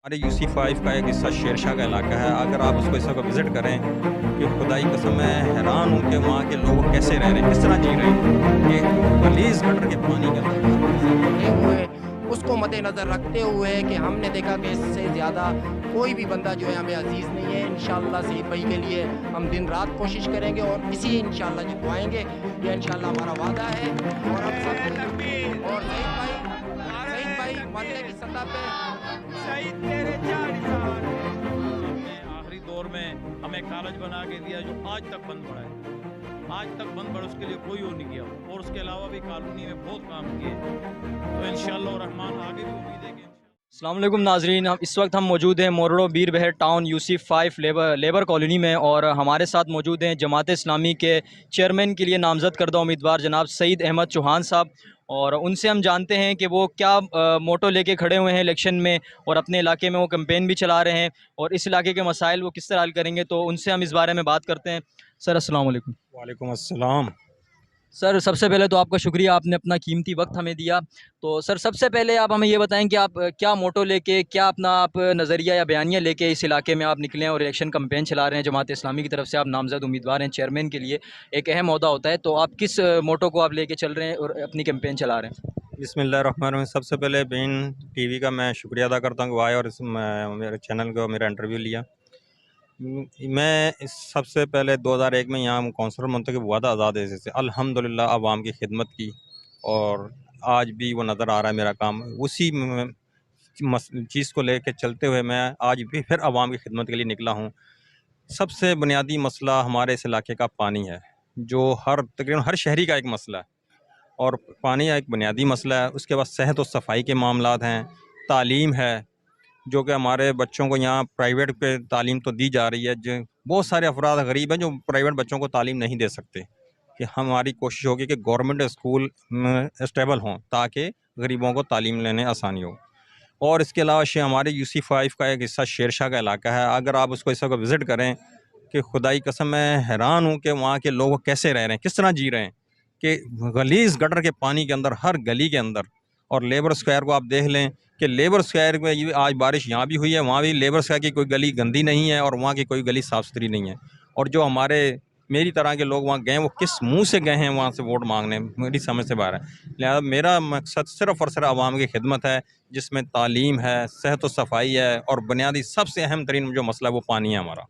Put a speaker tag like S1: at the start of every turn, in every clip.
S1: हमारे UC5 का एक हिस्सा शेरशाह का इलाका है। अगर आप उसको इस वक्त विज़िट करें कि खुदाई कसम मैं हैरान हूँ कि वहाँ के लोग कैसे रह रहे हैं, किस तरह जी रहे हैं। एक गलीज़ गटर के पानी के अंदर
S2: हुए उसको मद्देनज़र रखते हुए कि हमने देखा कि इससे ज़्यादा कोई भी बंदा जो है हमें अजीज़ नहीं है। इंशाअल्लाह सईद भाई के लिए हम दिन रात कोशिश करेंगे और इसी इंशाअल्लाह जितवाएंगे, ये इंशाअल्लाह हमारा वादा है। और हम सब और सईद भाई मोहल्ले की सतह पे
S3: हमने आखिरी दौर में हमें कॉलेज बना के दिया जो आज तक बंद पड़ा है। आज तक बंद पड़ा, उसके लिए कोई और नहीं किया और उसके अलावा भी कॉलोनी में बहुत काम किए। तो इंशाअल्लाह रहमान आगे भी उम्मीद है कि
S4: अस्सलाम वालेकुम नाजरीन, इस वक्त हम मौजूद हैं मोरड़ो बीर बहर टाउन UC5 लेबर कॉलोनी में और हमारे साथ मौजूद हैं जमात इस्लामी के चेयरमैन के लिए नामज़द करदा उम्मीदवार जनाब सईद अहमद चौहान साहब। और उनसे हम जानते हैं कि वो क्या मोटो लेके खड़े हुए हैं इलेक्शन में और अपने इलाके में वो कैंपेन भी चला रहे हैं और इस इलाके के मसाइल वो किस तरह हल करेंगे। तो उनसे हम इस बारे में बात करते हैं। सर अस्सलाम वालेकुम।
S1: वालेकुम अस्सलाम।
S4: सर सबसे पहले तो आपका शुक्रिया, आपने अपना कीमती वक्त हमें दिया। तो सर सबसे पहले आप हमें ये बताएं कि आप क्या मोटो लेके, क्या अपना आप नज़रिया या बयानिया लेके इस इलाके में आप निकले हैं और इलेक्शन कैंपेन चला रहे हैं। जमात इस्लामी की तरफ से आप नामज़द उम्मीदवार हैं चेयरमैन के लिए, एक अहम ओहदा होता है। तो आप किस मोटो को आप लेके चल रहे हैं और अपनी कैंपेन चला रहे हैं?
S1: बिस्मिल्लाहिर्रहमानिर्रहीम। सबसे पहले बीन टीवी का मैं शुक्रिया अदा करता हूँ कि वो आए और मेरे चैनल को मेरा इंटरव्यू लिया। मैं सबसे पहले 2001 में यहाँ कौंसलर मुंतखब हुआ था आज़ाद एज़े से। अल्हम्दुलिल्लाह आवाम की खिदमत की और आज भी वो नज़र आ रहा है मेरा काम। उसी चीज़ को लेके चलते हुए मैं आज भी फिर आवाम की खिदमत के लिए निकला हूँ। सबसे बुनियादी मसला हमारे इस इलाके का पानी है, जो तकरीबन हर शहरी का एक मसला है और पानी एक बुनियादी मसला है। उसके बाद सेहत और सफाई के मामलात हैं, तालीम है, जो कि हमारे बच्चों को यहाँ प्राइवेट पे तालीम तो दी जा रही है। जो बहुत सारे अफराद गरीब हैं जो प्राइवेट बच्चों को तालीम नहीं दे सकते, कि हमारी कोशिश होगी कि गवर्नमेंट स्कूल स्टेबल हों ताकि गरीबों को तालीम लेने आसानी हो। और इसके अलावा हमारे UC5 का एक हिस्सा शेरशाह का इलाका है। अगर आप उसको इस वक्त विज़िट करें कि खुदाई कसम मैं हैरान हूँ कि वहाँ के लोग कैसे रह रहे हैं, किस तरह जी रहे हैं। कि गलीज़ गटर के पानी के अंदर, हर गली के अंदर। और लेबर स्क्वायर को आप देख लें कि लेबर स्क्वायर में ये आज बारिश यहाँ भी हुई है, वहाँ भी लेबर स्क्वायर की कोई गली गंदी नहीं है और वहाँ की कोई गली साफ़ सुथरी नहीं है। और जो हमारे मेरी तरह के लोग वहाँ गए, वो किस मुंह से गए हैं वहाँ से वोट मांगने, मेरी समझ से बाहर है। लिहाजा मेरा मकसद सिर्फ़ और सिर्फ आवाम की खिदमत है, जिसमें तालीम है, सेहत व सफाई है और बुनियादी सबसे अहम तरीन जो मसला है वो पानी है हमारा।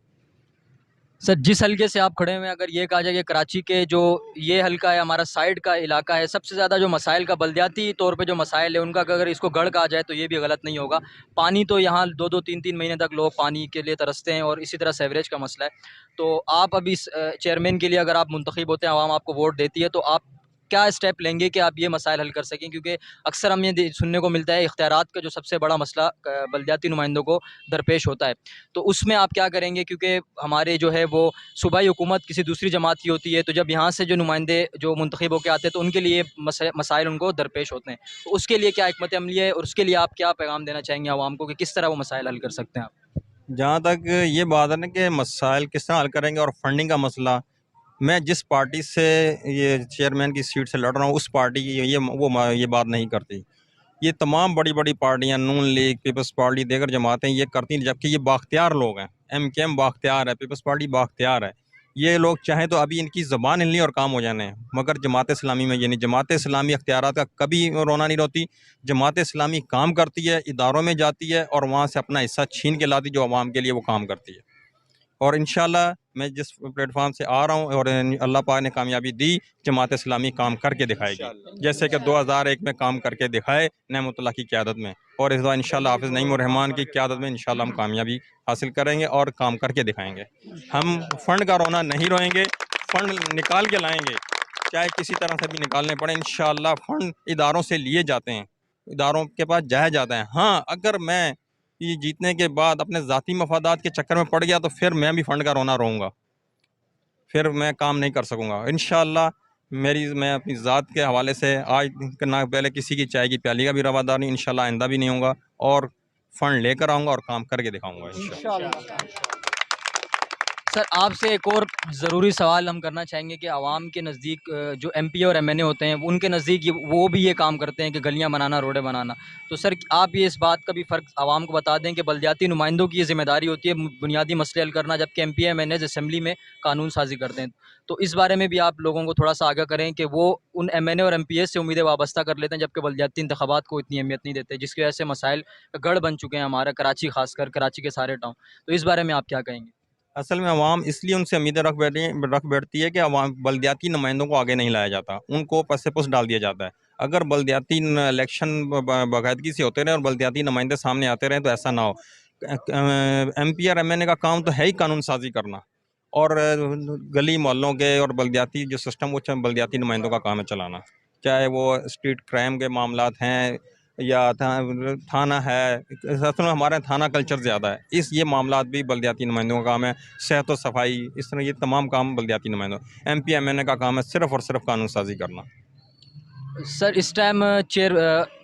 S4: सर जिस हल्के से आप खड़े हुए हैं, अगर ये कहा जाए कि कराची के जो ये हल्का है, हमारा साइड का इलाका है, सबसे ज़्यादा जो मसाइल का बलदियाती तौर पे जो मसाइल है उनका अगर इसको गढ़ कहा जाए तो ये भी गलत नहीं होगा। पानी तो यहाँ 2-2 3-3 महीने तक लोग पानी के लिए तरसते हैं और इसी तरह सीवरेज का मसला है। तो आप अभी चेयरमैन के लिए अगर आप मुंतखब होते हैं, आवाम आपको वोट देती है, तो आप क्या स्टेप लेंगे कि आप ये मसाइल हल कर सकें? क्योंकि अक्सर हमें सुनने को मिलता है इख्तियारात का जो सबसे बड़ा मसला बलदियाती नुमाइंदों को दरपेश होता है। तो उसमें आप क्या करेंगे? क्योंकि हमारे जो है वो सूबाई हुकूमत किसी दूसरी जमात की होती है, तो जब यहाँ से जो नुमाइंदे जो मुंतखब होकर आते हैं तो उनके लिए मसाइल उनको दरपेश होते हैं। तो उसके लिए क्या हिकमत अमली है और उसके लिए आप क्या पैगाम देना चाहेंगे आवाम को कि किस तरह वो मसाइल हल कर सकते हैं आप?
S1: जहाँ तक ये बात है ना कि मसाइल किस तरह हल करेंगे और फंडिंग का मसला, मैं जिस पार्टी से ये चेयरमैन की सीट से लड़ रहा हूँ उस पार्टी की ये बात नहीं करती। ये तमाम बड़ी बड़ी पार्टियाँ, नून लीग, पीपल्स पार्टी, दीगर जमातें ये करती हैं, जबकि ये बाख्तियार लोग हैं। MKM बाख्तियार है, पीपल्स पार्टी बाख्तियार है। ये लोग चाहें तो अभी इनकी ज़बान हिल ली और काम हो जाने हैं, मगर जमात इस्लामी में ये नहीं। जमात इस्लामी अख्तियारात का कभी रोना नहीं रोती। जमात इस्लामी काम करती है, इदारों में जाती है और वहाँ से अपना हिस्सा छीन के लाती, जो आवाम के लिए वो काम करती है। और इंशाल्लाह मैं जिस प्लेटफॉर्म से आ रहा हूँ और अल्लाह पाक ने कामयाबी दी, जमात इस्लामी काम करके दिखाएगी, जैसे कि 2001 में काम करके दिखाए नेमतुल्लाह की क़यादत में। और इस बार इंशाल्लाह हाफिज़ नईम उर रहमान की क़यादत में इंशाल्लाह हम कामयाबी हासिल करेंगे और काम करके दिखाएंगे। हम फ़ंड का रोना नहीं रोएंगे, फ़ंड निकाल के लाएंगे, चाहे किसी तरह से भी निकालने पड़े। इंशाल्लाह फ़ंड इदारों से लिए जाते हैं, इदारों के पास जाया जाता है। हाँ, अगर मैं ये जीतने के बाद अपने ज़ाती मफादात के चक्कर में पड़ गया तो फिर मैं भी फ़ंड का रोना रोऊंगा, फिर मैं काम नहीं कर सकूंगा। इंशाअल्लाह मैं अपनी ज़ात के हवाले से आज ना पहले किसी की चाय की प्याली का भी रवादार नहीं, इंशाअल्लाह आइंदा भी नहीं होगा और फ़ंड लेकर आऊँगा और काम करके दिखाऊँगा इंशाअल्लाह।
S4: سر آپ سے ایک اور ضروری سوال ہم کرنا چاہیں گے کہ عوام کے نزدیک جو ایم پی اور ایم این اے ہوتے ہیں ان کے نزدیک وہ بھی یہ کام کرتے ہیں کہ گلیاں بنانا، روڈیں بنانا. تو سر آپ یہ اس بات کا بھی فرق عوام کو بتا دیں کہ بلدیاتی نمائندوں کی یہ ذمہ داری ہوتی ہے بنیادی مسئلے حل کرنا، جبکہ ایم پی ایم این اے اسمبلی میں قانون سازی کرتے ہیں. تو اس بارے میں بھی آپ لوگوں کو تھوڑا سا آگاہ کریں کہ وہ ان ایم این اے اور ایم پی ایس سے امیدیں وابستہ کر لیتے ہیں، جبکہ بلدیاتی انتخابات کو اتنی اہمیت نہیں دیتے، جس کی وجہ سے مسائل گڑھ بن چکے ہیں ہمارا کراچی، خاص کر کراچی کے سارے ٹاؤن. تو اس بارے میں آپ کیا کہیں گے؟
S1: اصل میں عوام اس لیے ان سے امیدیں رکھ بیٹھتی ہے کہ عوام بلدیاتی نمائندوں کو آگے نہیں لایا جاتا، ان کو پس سے پس ڈال دیا جاتا ہے. اگر بلدیاتی الیکشن باقاعدگی سے ہوتے رہیں اور بلدیاتی نمائندے سامنے آتے رہیں تو ایسا نہ ہو. ایم پی اور ایم این اے کا کام تو ہے ہی قانون سازی کرنا، اور گلی محلوں کے اور بلدیاتی جو سسٹم وہ بلدیاتی نمائندوں کا کام ہے چلانا، چاہے وہ اسٹریٹ کرائم کے معاملات ہیں یا تھانہ ہے. اصل میں ہمارے تھانہ کلچر زیادہ ہے، یہ معاملات بھی بلدیاتی نمائندوں کا کام ہے. صحت و صفائی، اس طرح یہ تمام کام بلدیاتی نمائندوں. ایم پی ایم این اے کا کام ہے صرف اور صرف قانون سازی کرنا.
S4: سر اس ٹائم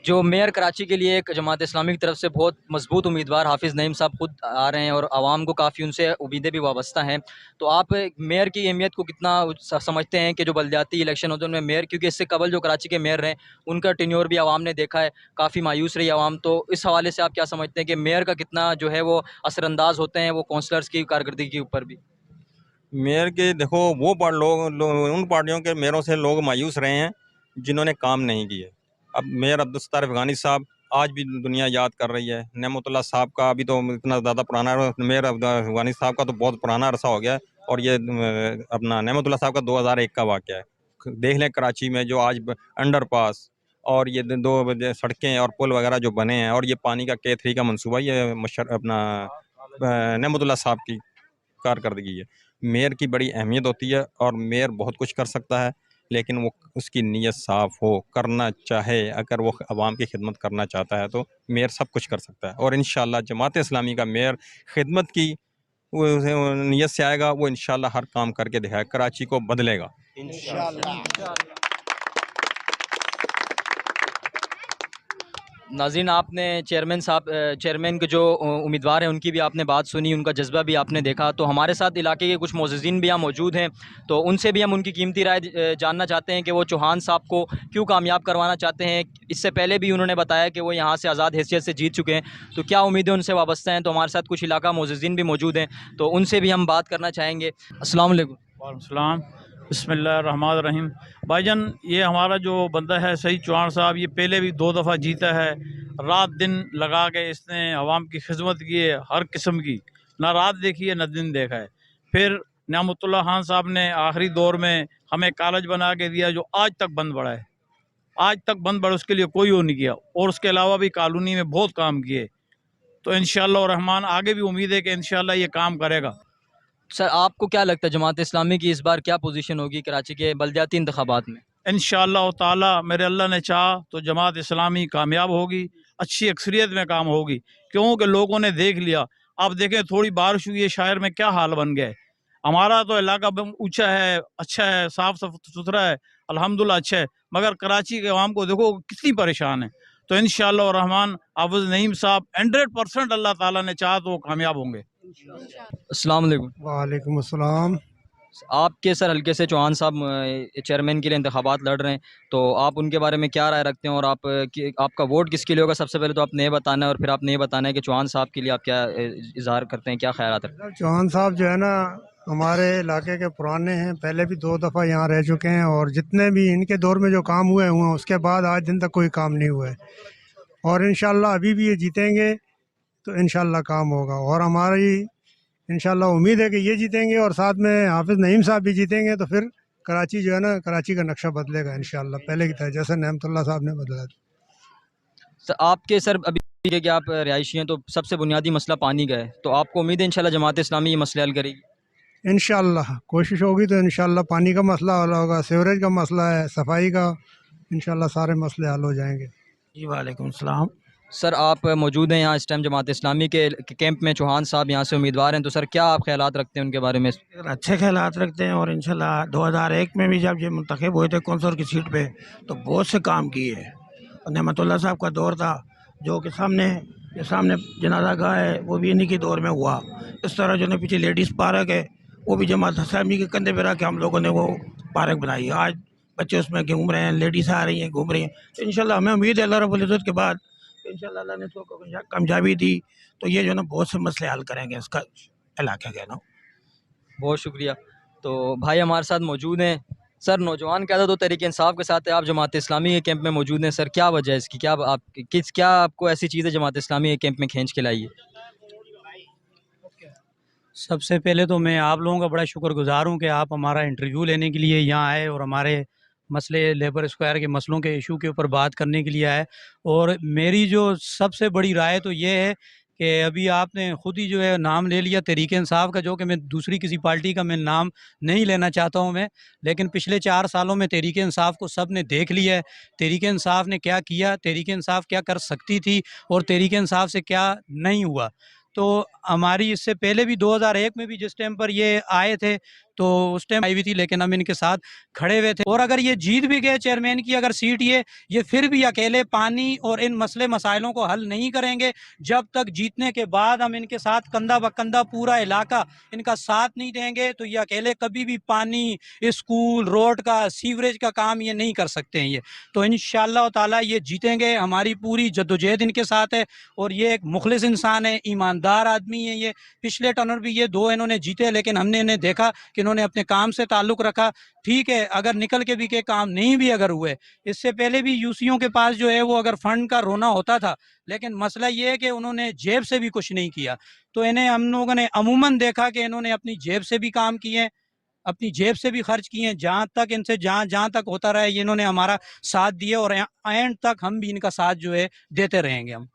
S4: جو میئر کراچی کے لیے ایک جماعت اسلامی کی طرف سے بہت مضبوط امیدوار حافظ نعیم صاحب خود آ رہے ہیں، اور عوام کو کافی ان سے امیدیں بھی وابستہ ہیں. تو آپ میئر کی اہمیت کو کتنا سمجھتے ہیں کہ جو بلدیاتی الیکشن ہوتے ہیں ان میں میئر، کیونکہ اس سے قبل جو کراچی کے میئر رہے ان کا ٹینیور بھی عوام نے دیکھا ہے، کافی مایوس رہی عوام. تو اس حوالے سے آپ کیا سمجھتے ہیں کہ میئر کا کتنا جو ہے وہ اثر انداز ہوتے ہیں وہ کونسلرز کی کارکردگی کے اوپر بھی؟
S1: میئر کے دیکھو وہ ان پارٹیوں کے میئروں سے لوگ مایوس رہے ہیں جنہوں نے کام نہیں کیے. اب میئر عبدالستار افغانی صاحب آج بھی دنیا یاد کر رہی ہے. نعمت اللہ صاحب کا ابھی تو اتنا زیادہ پرانا، میئر افغانی صاحب کا تو بہت پرانا عرصہ ہو گیا ہے، اور یہ اپنا نعمت اللہ صاحب کا 2001 کا واقعہ ہے. دیکھ لیں کراچی میں جو آج انڈر پاس اور یہ 2 سڑکیں اور پل وغیرہ جو بنے ہیں، اور یہ پانی کا K3 کا منصوبہ، یہ اپنا نعمت اللہ صاحب کی کارکردگی ہے. میئر کی بڑی اہمیت ہوتی ہے، اور میئر بہت کچھ کر سکتا ہے، لیکن وہ اس کی نیت صاف ہو، کرنا چاہے، اگر وہ عوام کی خدمت کرنا چاہتا ہے تو میئر سب کچھ کر سکتا ہے. اور انشاءاللہ جماعت اسلامی کا میئر خدمت کی نیت سے آئے گا، وہ انشاءاللہ ہر کام کر کے دکھائے، کراچی کو بدلے گا انشاءاللہ.
S4: ناظرین، آپ نے چیئرمین کے جو امیدوار ہیں ان کی بھی آپ نے بات سنی، ان کا جذبہ بھی آپ نے دیکھا. تو ہمارے ساتھ علاقے کے کچھ معززین بھی یہاں موجود ہیں، تو ان سے بھی ہم ان کی قیمتی رائے جاننا چاہتے ہیں کہ وہ چوہان صاحب کو کیوں کامیاب کروانا چاہتے ہیں. اس سے پہلے بھی انہوں نے بتایا کہ وہ یہاں سے آزاد حیثیت سے جیت چکے ہیں، تو کیا امیدیں ان سے وابستہ ہیں. تو ہمارے ساتھ کچھ علاقہ معززین بھی موجود ہیں، تو ان سے بھی ہم بات کرنا چاہیں گے. السلام علیکم.
S3: وعلیکم السلام. بسم اللہ الرحمن الرحیم. بھائی جان، یہ ہمارا جو بندہ ہے سعید چوہان صاحب، یہ پہلے بھی 2 دفعہ جیتا ہے. رات دن لگا کے اس نے عوام کی خدمت کی ہے، ہر قسم کی، نہ رات دیکھی ہے نہ دن دیکھا ہے. پھر نعمت اللہ خان صاحب نے آخری دور میں ہمیں کالج بنا کے دیا جو آج تک بند پڑا ہے. آج تک بند پڑا، اس کے لیے کوئی وہ نہیں کیا، اور اس کے علاوہ بھی کالونی میں بہت کام کیے. تو انشاءاللہ الرحمن آگے بھی امید ہے کہ انشاءاللہ یہ کام کرے گا.
S4: سر آپ کو کیا لگتا ہے جماعت اسلامی کی اس بار کیا پوزیشن ہوگی کراچی کے بلدیاتی انتخابات میں؟
S3: انشاءاللہ تعالی میرے اللہ نے چاہا تو جماعت اسلامی کامیاب ہوگی، اچھی اکثریت میں کام ہوگی، کیونکہ لوگوں نے دیکھ لیا. آپ دیکھیں تھوڑی بارش ہوئی ہے شہر میں کیا حال بن گئے. ہمارا تو علاقہ اونچا ہے، اچھا ہے، صاف ستھرا ہے، الحمدللہ اچھا ہے، مگر کراچی کے عوام کو دیکھو کتنی پریشان ہے. تو انشاءاللہ الرحمن حافظ نعیم صاحب 100% اللہ تعالیٰ نے چاہا تو وہ کامیاب ہوں گے.
S4: السلام علیکم.
S5: وعلیکم السلام.
S4: آپ کے سر حلقے سے چوہان صاحب چیئرمین کے لیے انتخابات لڑ رہے ہیں، تو آپ ان کے بارے میں کیا رائے رکھتے ہیں، اور آپ کا ووٹ کس کے لیے ہوگا؟ سب سے پہلے تو آپ نے یہ بتانا ہے، اور پھر آپ نے یہ بتانا ہے کہ چوہان صاحب کے لیے آپ کیا اظہار کرتے ہیں، کیا خیالات رکھتے ہیں؟
S5: چوہان صاحب جو ہے نا ہمارے علاقے کے پرانے ہیں، پہلے بھی 2 دفعہ یہاں رہ چکے ہیں، اور جتنے بھی ان کے دور میں جو کام ہوئے ہیں اس کے بعد آج دن تک کوئی کام نہیں ہوا ہے. اور انشاءاللہ ابھی بھی یہ جیتیں گے تو انشاءاللہ کام ہوگا، اور ہماری انشاءاللہ امید ہے کہ یہ جیتیں گے، اور ساتھ میں حافظ نعیم صاحب بھی جیتیں گے. تو پھر کراچی جو ہے نا، کراچی کا نقشہ بدلے گا انشاءاللہ پہلے کی طرح، جیسے نعمت اللہ صاحب نے بدلا.
S4: آپ کے سر ابھی کہ آپ رہائشی ہیں، تو سب سے بنیادی مسئلہ پانی کا ہے، تو آپ کو امید ہے انشاءاللہ جماعت اسلامی یہ مسئلہ حل کرے گی؟
S5: انشاءاللہ کوشش ہوگی تو انشاءاللہ پانی کا مسئلہ حل ہوگا، سیوریج کا مسئلہ ہے، صفائی کا، انشاءاللہ سارے مسئلے حل ہو جائیں گے.
S6: جی وعلیکم السلام.
S4: سر آپ موجود ہیں یہاں اس ٹائم جماعت اسلامی کے کیمپ میں، چوہان صاحب یہاں سے امیدوار ہیں، تو سر کیا آپ خیالات رکھتے ہیں ان کے بارے میں؟
S6: اچھے خیالات رکھتے ہیں، اور انشاءاللہ 2001 میں بھی جب یہ منتخب ہوئے تھے کونسلر کی سیٹ پہ تو بہت سے کام کیے ہیں. نعمت اللہ صاحب کا دور تھا جو کہ سامنے جنازہ گاہ ہے وہ بھی انہی کے دور میں ہوا. اس طرح جو ہے پیچھے لیڈیز پارک ہے वो भी जमात इस्लामी के कंधे पे रख के हम लोगों ने वो पार्क बनाई है। आज बच्चे उसमें घूम रहे हैं, लेडीज़ आ रही हैं, घूम रही हैं। तो इंशाल्लाह हमें उम्मीद है अल्लाह रब्बुल इज़्ज़त के बाद इंशाल्लाह अल्लाह ने इसको कामयाबी दी तो ये जो है ना बहुत से मसले हल करेंगे इसका इलाके के ना।
S4: बहुत शुक्रिया। तो भाई हमारे साथ मौजूद हैं। सर, नौजवान क़यादत तो तहरीक इंसाफ के साथ है, आप जमात इस्लामी के कैंप में मौजूद हैं। सर, क्या वजह है इसकी? क्या आपको ऐसी चीज़ें जमात इस्लामी के कैंप में खींच के लाई है?
S7: सबसे पहले तो मैं आप लोगों का बड़ा शुक्रगुजार हूँ कि आप हमारा इंटरव्यू लेने के लिए यहाँ आए और हमारे मसले लेबर स्क्वायर के मसलों के इशू के ऊपर बात करने के लिए आए। और मेरी जो सबसे बड़ी राय तो ये है कि अभी आपने ख़ुद ही जो है नाम ले लिया तहरीक इंसाफ का, जो कि मैं दूसरी किसी पार्टी का मैं नाम नहीं लेना चाहता हूँ मैं, लेकिन पिछले 4 सालों में तहरीक इंसाफ को सब ने देख लिया है। तहरीक इंसाफ ने क्या किया, तहरीक इंसाफ क्या कर सकती थी और तहरीक इंसाफ से क्या नहीं हुआ। तो हमारी इससे पहले भी 2001 में भी जिस टाइम पर ये आए थे तो उस टाइम आई हुई थी, लेकिन हम इनके साथ खड़े हुए थे। और अगर ये जीत भी गए चेयरमैन की अगर सीट, ये फिर भी अकेले पानी और इन मसले मसाइलों को हल नहीं करेंगे जब तक जीतने के बाद हम इनके साथ कंधा ब कंधा पूरा इलाका इनका साथ नहीं देंगे। तो ये अकेले कभी भी पानी, स्कूल, रोड का, सीवरेज का काम ये नहीं कर सकते हैं। ये तो इंशाअल्लाह ताला ये जीतेंगे। हमारी पूरी जद्दोजहद इनके साथ है और ये एक मुखलिस इंसान है, ईमानदार आदमी है। ये पिछले टर्नर भी ये 2 इन्होंने जीते, लेकिन हमने इन्हें देखा कि इन्होंने अपने काम से ताल्लुक़ रखा। ठीक है, अगर निकल के भी के काम नहीं भी अगर हुए, इससे पहले भी यूसीओं के पास जो है वो अगर फंड का रोना होता था, लेकिन मसला ये है कि उन्होंने जेब से भी कुछ नहीं किया। तो इन्हें हम लोगों ने अमूमन देखा कि इन्होंने अपनी जेब से भी काम किए, अपनी जेब से भी खर्च किए हैं। जहाँ तक इनसे जहाँ तक होता रहा है ये इन्होंने हमारा साथ दिया और एंड तक हम भी इनका साथ जो है देते रहेंगे हम।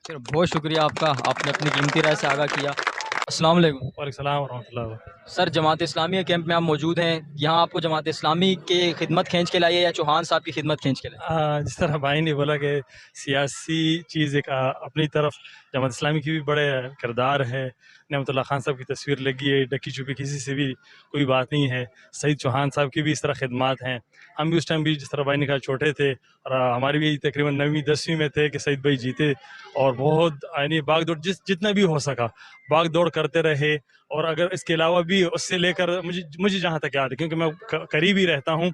S4: चलो, बहुत शुक्रिया आपका, आपने अपनी कीमती राय से आगाह किया। अस्सलाम वालेकुम।
S8: वालेकुम सलाम वरहमतुल्लाह।
S4: सर, जमात इस्लामी के कैंप में आप मौजूद हैं। यहाँ आपको जमात इस्लामी की खिदमत खींच के लाई है या चौहान साहब की खिदमत खींच के लाई?
S8: जिस तरह भाई ने बोला कि सियासी चीज़ एक अपनी तरफ जमात इस्लामी की भी बड़े किरदार है। नेमतुल्लाह खान साहब की तस्वीर लगी है, डकी चुपी किसी से भी कोई बात नहीं है। सईद चौहान साहब की भी इस तरह खिदमत हैं। हम भी उस टाइम भी जिस तरह भाई ने कहा छोटे थे और हमारी भी तकरीबन 9वीं 10वीं में थे कि सईद भाई जीते और बहुत यानी भाग दौड़ जितना भी हो सका भाग दौड़ करते रहे। और अगर इसके अलावा भी उससे लेकर मुझे जहाँ तक याद है, क्योंकि मैं करीब ही रहता हूँ,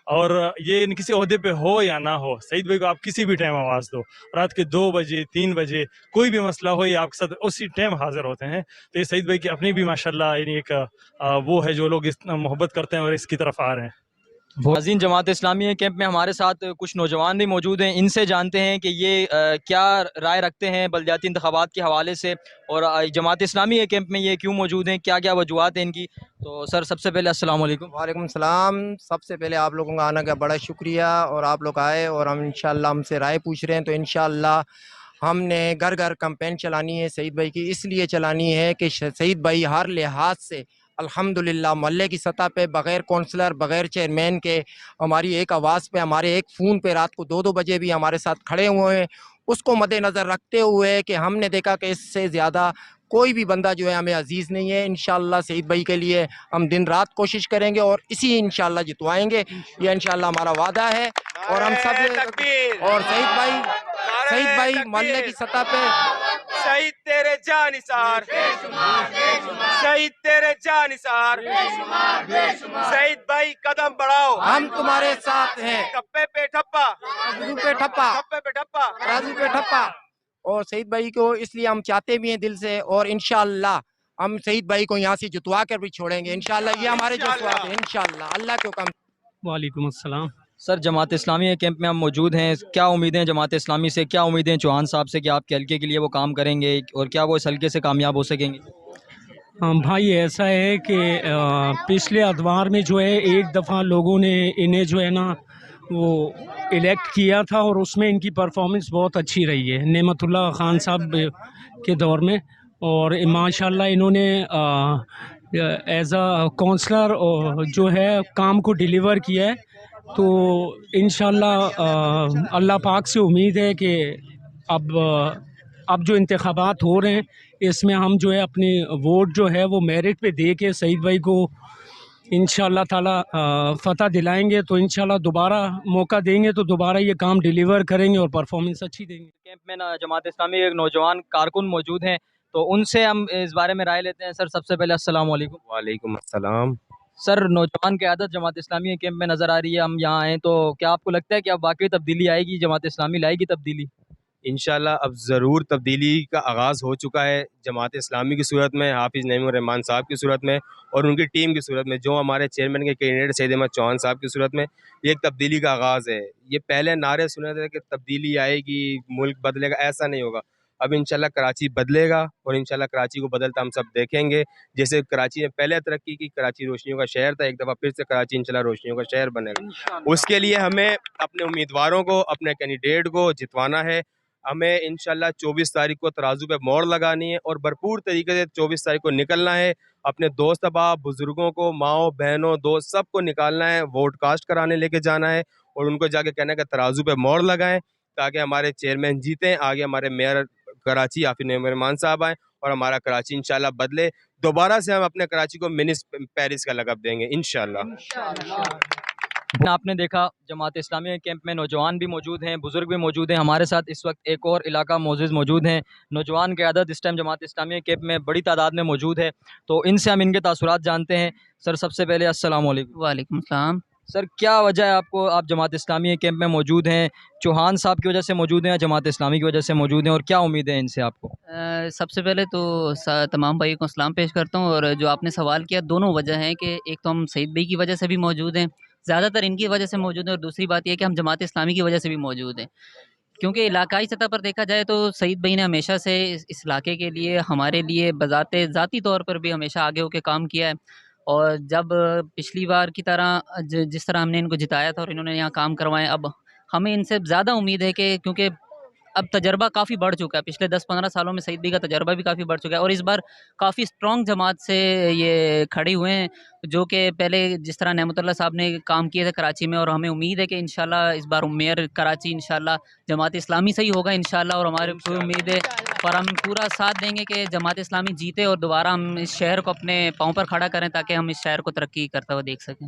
S8: और ये किसी ओहदे पे हो या ना हो, सईद भाई को आप किसी भी टाइम आवाज़ दो, रात के 2 बजे 3 बजे कोई भी मसला हो ये आपके साथ उसी टाइम हाजिर होते हैं। तो ये सईद भाई की अपनी भी माशाल्लाह यानी एक वो है जो लोग इस मोहब्बत करते हैं और इसकी तरफ आ रहे हैं।
S4: नाज़रीन, जमात इस्लामी के कैंप में हमारे साथ कुछ नौजवान भी मौजूद हैं। इनसे जानते हैं कि ये क्या राय रखते हैं बल्दियाती इंतखाबात के हवाले से और जमात इस्लामी के कैंप में ये क्यों मौजूद हैं, क्या क्या वजूहात हैं इनकी। तो सर, सबसे पहले अस्सलाम वालेकुम।
S2: वालेकुम सलाम। सबसे पहले आप लोगों का आने का बड़ा शुक्रिया और आप लोग आए और हम इंशाअल्लाह हमसे राय पूछ रहे हैं। तो इंशाअल्लाह हमने घर घर कैंपेन चलानी है सईद भाई की, इसलिए चलानी है कि सईद भाई हर लिहाज से अल्हम्दुलिल्लाह मोहल्ले की सतह पे बग़ैर कौंसलर बग़ैर चेयरमैन के हमारी एक आवाज़ पे, हमारे एक फ़ोन पे रात को 2-2 बजे भी हमारे साथ खड़े हुए हैं। उसको मद्देनज़र रखते हुए कि हमने देखा कि इससे ज़्यादा कोई भी बंदा जो है हमें अजीज़ नहीं है। इंशाअल्लाह सईद भाई के लिए हम दिन रात कोशिश करेंगे और इसी इंशाअल्लाह जितवाएंगे, ये इंशाअल्लाह हमारा वादा है। और हम सब और सईद भाई मोहल्ले की सतह पे
S9: सईद तेरे जानिसार, सईद तेरे जानिसार, सईद भाई कदम बढ़ाओ,
S2: हम तुम्हारे साथ हैं।
S9: कप्पे पे ठप्पा,
S2: राजू पे ठप्पा,
S9: कप्पे पे ठप्पा,
S2: राजू पे ठप्पा। और सईद भाई को इसलिए हम चाहते भी हैं दिल से और इंशाअल्लाह हम सईद भाई को यहाँ से जुतवा कर भी छोड़ेंगे इंशाअल्लाह। ये हमारे जज्बात हैं इंशाअल्लाह, अल्लाह के हुक्म।
S7: वालेकुम अस्सलाम।
S4: सर, जमात इस्लामी के कैंप में हम मौजूद हैं। क्या उम्मीदें हैं जमात इस्लामी से, क्या उम्मीदें हैं चौहान साहब से कि आपके हल्के के लिए वो काम करेंगे और क्या वो इस हल्के से कामयाब हो सकेंगे?
S7: भाई ऐसा है कि पिछले अदवार में जो है एक दफ़ा लोगों ने इन्हें जो है ना वो इलेक्ट किया था और उसमें इनकी परफॉर्मेंस बहुत अच्छी रही है नेमतुल्लाह खान साहब के दौर में। और माशाल्लाह इन्होंने एज अ काउंसलर जो है काम को डिलीवर किया है। तो इंशाल्लाह अल्लाह पाक से उम्मीद है कि अब जो इंतखाबात हो रहे हैं इसमें हम जो है अपनी वोट जो है वो मेरिट पे दे के सईद भाई को इंशाअल्लाह ताला फ़तह दिलाएंगे। तो इंशाअल्लाह दोबारा मौका देंगे तो दोबारा ये काम डिलीवर करेंगे और परफॉर्मेंस अच्छी देंगे।
S4: कैंप में ना जमात इस्लामी के एक नौजवान कारकुन मौजूद हैं। تو ان سے ہم اس بارے میں رائے لیتے ہیں. سر سب سے پہلے السلام علیکم.
S10: وعلیکم السلام.
S4: سر نوجوان قیادت جماعت اسلامی کے کیمپ میں نظر آ رہی ہے, ہم یہاں آئے تو کیا آپ کو لگتا ہے کہ اب واقعی تبدیلی آئے گی, جماعت اسلامی لائے گی تبدیلی؟
S10: انشاءاللہ اب ضرور تبدیلی کا آغاز ہو چکا ہے جماعت اسلامی کی صورت میں, حافظ نعیم الرحمان صاحب کی صورت میں اور ان کی ٹیم کی صورت میں, جو ہمارے چیئرمین کے کینڈیڈیٹ سید احمد چوہان صاحب کی صورت میں. یہ ایک تبدیلی کا آغاز ہے. یہ پہلے نعرے سنے تھے کہ تبدیلی آئے گی, ملک بدلے گا, ایسا نہیں ہوگا. اب انشاءاللہ کراچی بدلے گا اور انشاءاللہ کراچی کو بدلتا ہم سب دیکھیں گے. جیسے کراچی نے پہلے ترقی کی, کراچی روشنیوں کا شہر تھا, ایک دفعہ پھر سے کراچی انشاءاللہ روشنیوں کا شہر بنے گا. اس کے لیے ہمیں اپنے امیدواروں کو, اپنے کینڈیڈیٹ کو جتوانا ہے. ہمیں انشاءاللہ 24 تاریخ کو ترازو پہ موڑ لگانی ہے اور بھرپور طریقے سے 24 تاریخ کو نکلنا ہے. اپنے دوست احباب, بزرگوں کو, ماؤں بہنوں, دوست سب کو نکالنا ہے, ووٹ کاسٹ کرانے لے کے جانا ہے اور ان کو جا کے کہنا ہے کہ ترازو پہ موڑ لگائیں تاکہ ہمارے چیئرمین جیتیں, آگے ہمارے میئر کراچی حافظ نعیم الرحمان صاحب آئیں اور ہمارا کراچی انشاءاللہ بدلے. دوبارہ سے ہم اپنے کراچی کو منی پیرس کا لقب دیں گے انشاءاللہ.
S4: آپ نے دیکھا جماعت اسلامی کے کیمپ میں نوجوان بھی موجود ہیں, بزرگ بھی موجود ہیں. ہمارے ساتھ اس وقت ایک اور علاقہ معزز موجود ہیں. نوجوان قیادت اس ٹائم جماعت اسلامی کے کیمپ میں بڑی تعداد میں موجود ہے, تو ان سے ہم ان کے تاثرات جانتے ہیں. سر سب سے پہلے السلام علیکم.
S11: وعلیکم السلام.
S4: سر کیا وجہ ہے آپ جماعت اسلامی کے کیمپ میں موجود ہیں؟ چوہان صاحب کی وجہ سے موجود ہیں یا جماعت اسلامی کی وجہ سے موجود ہیں, اور کیا امید ہے ان سے آپ کو؟
S11: سب سے پہلے تو تمام بھائیوں کو سلام پیش کرتا ہوں. اور جو آپ نے سوال کیا, دونوں وجہ ہیں کہ ایک تو ہم سعید بھائی کی وجہ سے بھی موجود ہیں, زیادہ تر ان کی وجہ سے موجود ہیں, اور دوسری بات یہ کہ ہم جماعت اسلامی کی وجہ سے بھی موجود ہیں. کیونکہ علاقائی سطح پر دیکھا جائے تو سعید بھائی نے ہمیشہ سے اس علاقے کے لیے, ہمارے لیے ذاتی طور پر بھی ہمیشہ آگے ہو کے کام کیا ہے. اور جب پچھلی بار کی طرح جس طرح ہم نے ان کو جتایا تھا اور انہوں نے یہاں کام کروائے, اب ہمیں ان سے زیادہ امید ہے کہ کیونکہ اب تجربہ کافی بڑھ چکا ہے. پچھلے 10-15 سالوں میں سعید بھائی کا تجربہ بھی کافی بڑھ چکا ہے, اور اس بار کافی اسٹرانگ جماعت سے یہ کھڑے ہوئے ہیں, جو کہ پہلے جس طرح نعمت اللہ صاحب نے کام کیے تھے کراچی میں. اور ہمیں امید ہے کہ انشاءاللہ اس بار میئر کراچی انشاءاللہ جماعت اسلامی سے ہی ہوگا انشاءاللہ, اور ہماری پوری امید ہے اور ہم پورا ساتھ دیں گے کہ جماعت اسلامی جیتے اور دوبارہ ہم اس شہر کو اپنے پاؤں پر کھڑا کریں تاکہ ہم اس شہر کو ترقی کرتا ہوا دیکھ سکیں.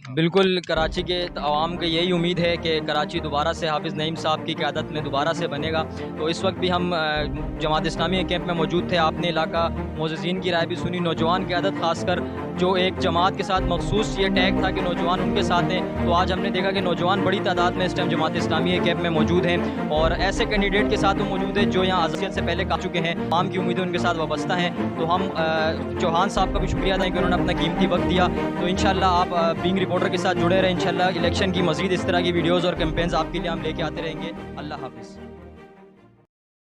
S4: بالکل, کراچی کے عوام کی یہی امید ہے کہ کراچی دوبارہ سے حافظ نعیم صاحب کی قیادت میں دوبارہ سے بنے گا. تو اس وقت بھی ہم جماعت اسلامی کے کیمپ میں موجود تھے. آپ نے علاقہ معززین کی رائے بھی سنی. نوجوان قیادت خاص کر جو ایک جماعت کے ساتھ مخصوص یہ ٹیگ تھا کہ نوجوان ان کے ساتھ ہیں, تو آج ہم نے دیکھا کہ نوجوان بڑی تعداد میں اس ٹائم جماعت اسلامی کے کیمپ میں موجود ہیں, اور ایسے کینڈیڈیٹ کے ساتھ وہ موجود ہیں جو یہاں آزادیت سے پہلے کہا چکے ہیں, عوام کی امیدیں ان کے ساتھ وابستہ ہیں. تو ہم چوہان صاحب کا بھی شکریہ ادا کہ انہوں نے اپنا قیمتی وقت دیا. تو انشاءاللہ آپ بینگ رپورٹر کے ساتھ جڑے رہیں. انشاءاللہ الیکشن کی مزید اس طرح کی ویڈیوز اور کیمپینز آپ کے لیے ہم لے کے آتے رہیں گے. اللہ حافظ.